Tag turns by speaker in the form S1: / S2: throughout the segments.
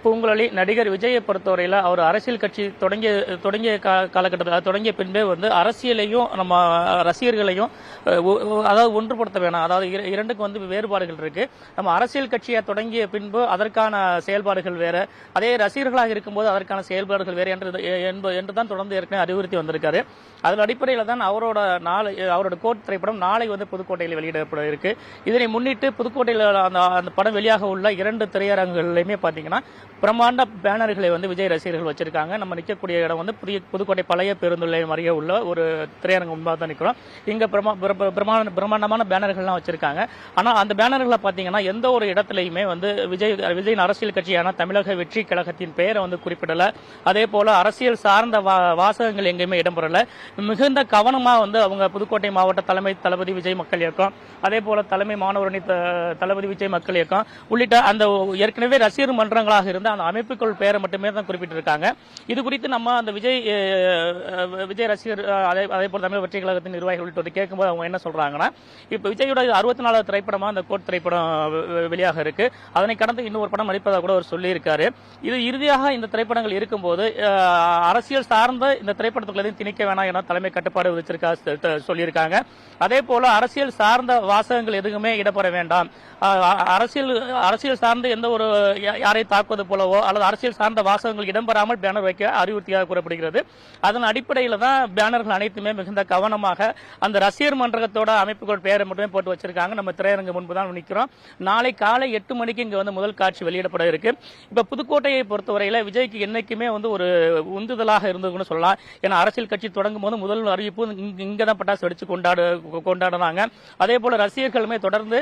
S1: பூங்குழலி நடிகர் விஜயை பொறுத்தவரையில் அவர் அரசியல் கட்சி தொடங்கிய காலகட்டத்தில் தொடங்கிய பின்பே அரசியலையும் நம்ம ரசிகர்களையும் அதாவது ஒன்றுபடுத்த வேணாம். அதாவது இரண்டுக்கு வேறுபாடுகள் இருக்கு. நம்ம அரசியல் கட்சியை தொடங்கிய பின்பு அதற்கான செயல்பாடுகள் வேற, அதே ரசிகர்களாக இருக்கும்போது அதற்கான செயல்பாடுகள் வேறு என்று தான் தொடர்ந்து ஏற்கனவே அறிவுறுத்தி வந்திருக்காரு. அதன் அடிப்படையில் தான் அவரோட கோட் திரைப்படம் நாளை புதுக்கோட்டையில் வெளியிடப்பட இருக்கு. இதனை முன்னிட்டு புதுக்கோட்டையில் அந்த படம் வெளியாக உள்ள 2 திரையரங்குகளிலுமே பாத்தீங்கன்னா பிரம்மாண்ட பேனர்களை விஜய் ரசிகர்கள் வச்சிருக்காங்க. நம்ம நிற்கக்கூடிய இடம் புதுக்கோட்டை பழைய பேருந்து நிலையம் அருகே உள்ள ஒரு திரையரங்கு முன்பாக தான் நிற்கிறோம். இங்க பிரம்மாண்டமான பேனர்கள்லாம் வச்சிருக்காங்க. ஆனா அந்த பேனர்களை பாத்தீங்கன்னா எந்த ஒரு இடத்துலையுமே விஜயின் அரசியல் கட்சியான தமிழக வெற்றி கழகத்தின் பெயரை குறிப்பிடல. அதே போல அரசியல் சார்ந்த வாசகங்கள் எங்கேயுமே இடம்பெறல. மிகுந்த கவனமா அவங்க புதுக்கோட்டை மாவட்ட தலைமை தளபதி விஜய் மக்கள் இயக்கம், அதே போல தலைமை மாணவரணி தளபதி விஜய் மக்கள் இயக்கம் உள்ளிட்ட அந்த ஏற்கனவே ரசிகர் மன்றங்களாக இருந்த அந்த அமைப்புக்குள் பெயரை மட்டுமே தான் குறிப்பிட்டிருக்காங்க. இது குறித்து நம்ம அந்த விஜய் ரசிகர் அதே போல தமிழ் வெற்றி கழகத்தின் நிர்வாகிகள் உள்ளிட்ட கேட்கும்போது அவங்க என்ன சொல்றாங்கன்னா, இப்ப விஜயோட 64வது திரைப்படமா அந்த கோட் திரைப்படம் வெளியாக இருக்கு. அதனை கடந்து இன்னொரு படம் நடிப்பதாக கூட அவர் சொல்லி இருக்காரு. இது இறுதியாக இந்த திரைப்படங்கள் இருக்கும்போது அரசியல் சார்ந்த இந்த திரைப்படத்துக்குள்ள திணிக்க வேணாம் என தலைமை கட்டுப்பாடு விதிச்சிருக்கா சொல்லியிருக்காங்க. அதே போல அரசியல் சார்ந்த வாசகங்கள் எதுவுமே இடம்பெற வேண்டாம். அரசியல் சார்ந்த எந்த ஒரு யாரை தாக்குவது போலவோ அல்லது அரசியல் சார்ந்த வாசகங்கள் இடம்பெறாமல் பேனர் வைக்க அறிவுறுத்தியாக கூறப்படுகிறது. அதன் அடிப்படையில் தான் பேனர்கள் அனைத்துமே மிகுந்த கவனமாக அந்த ரசிகர் மன்றத்தோட அமைப்புகள் பெயரை மட்டுமே போட்டு வச்சிருக்காங்க. நம்ம திரையரங்கு முன்பு தான் நிற்கிறோம். நாளை காலை 8 மணிக்கு இங்க முதல் காட்சி வெளியிடப்பட இருக்கு. இப்ப புதுக்கோட்டையை பொறுத்தவரையில விஜய்க்கு என்னைக்குமே ஒரு உந்துதலாக இருந்ததுன்னு சொல்லலாம். ஏன்னா அரசியல் கட்சி தொடங்கும் போது முதல் அறிவிப்பு இங்கதான் பட்டாசு வெடிச்சு கொண்டாடுனாங்க. அதே போல ரசிகர்களுமே தொடர்ந்து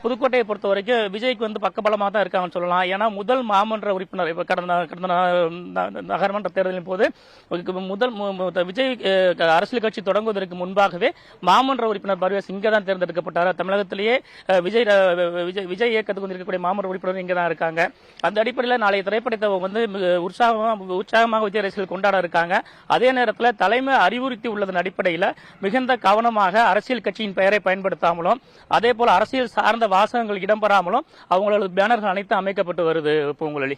S1: புதுக்கோட்டையை பொறுத்த வரைக்கும் விஜய்க்கு பக்கபலமாக தான் இருக்காங்கன்னு சொல்லலாம். ஏன்னா முதல் மாமன்ற உறுப்பினர் கடந்த நகர்மன்ற தேர்தலின் போது விஜய் அரசியல் கட்சி தொடங்குவதற்கு முன்பாகவே மாமன்ற உறுப்பினர் பர்வேஸ் இங்கே தான் தேர்ந்தெடுக்கப்பட்டார். தமிழகத்திலேயே விஜய் இயக்கத்துக்கு இருக்கக்கூடிய மாமன்ற உறுப்பினர் இங்கே தான் இருக்காங்க. அந்த அடிப்படையில் நாளைய திரைப்படத்தை உற்சாகமாக விஜய் ரசிகர்கள் கொண்டாட இருக்காங்க. அதே நேரத்தில் தலைமை அறிவுறுத்தி உள்ளதன் அடிப்படையில் மிகுந்த கவனமாக அரசியல் கட்சியின் பெயரை பயன்படுத்தாமலும் அதே போல அரசியல் சார்ந்த வாசகங்கள் இடம்பெறாமலும் அவங்களோட பேனர்கள் அனைத்தும் அமைக்கப்பட்டு வருது. பூங்குழலி,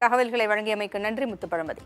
S2: தகவல்களை வழங்கியமைக்கு நன்றி முத்துப்பழம்பதி.